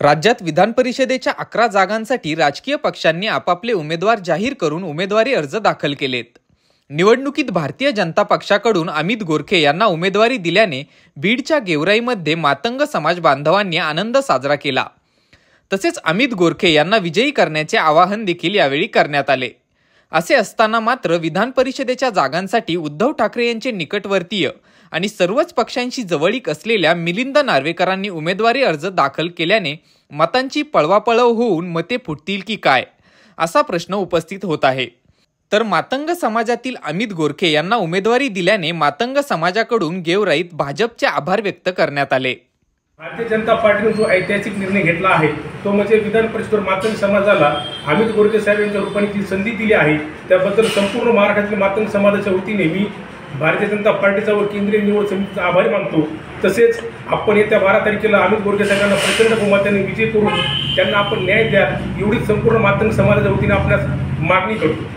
राज्यात विधान परिषदेच्या 11 जागांसाठी राजकीय पक्षांनी आपापले उमेदवार जाहीर करून उमेदवारी अर्ज दाखल केलेत. निवडणुकीत भारतीय जनता पक्षाकडून अमित गोरखे यांना उमेदवारी दिल्याने बीडच्या गेवराईमध्ये मातंग समाज बांधवांनी आनंद साजरा केला. तसेच अमित गोरखे यांना विजयी करण्याचे आवाहन देखील यावेळी करण्यात आले. असे असताना मात्र विधान परिषदेच्या जागांसाठी उद्धव ठाकरे यांचे निकटवर्तीय आणि सर्वच पक्षांशी जवळीक असलेल्या मिलिंद नार्वेकरांनी उमेदवारी अर्ज दाखल केल्याने मतांची पळवापळव होऊन मते फुटतील की काय असा प्रश्न उपस्थित होत आहे. तर मातंग समाजातील अमित गोरखे यांना उमेदवारी दिल्याने मातंग समाजाकडून गेवराईत भाजपचे आभार व्यक्त करण्यात आले. भारतीय जनता पार्टीने जो ऐतिहासिक निर्णय घेतला आहे तो म्हणजे विधान परिषदेवर मातंग समाजाला अमित गोरखे साहेब यांच्या रूपाने जी संधी दिली आहे त्याबद्दल संपूर्ण महाराष्ट्रातील मातंग समाजाच्या वतीने मी भारतीय जनता पार्टीचा व केंद्रीय निवड समितीचा आभारी मानतो. तसेच आपण येत्या 12 तारखेला अमित गोरखे साहेबांना प्रचंड बहुमताने विजय करून त्यांना आपण न्याय द्या एवढीच संपूर्ण मातंग समाजाच्या वतीने आपल्यास मागणी करतो.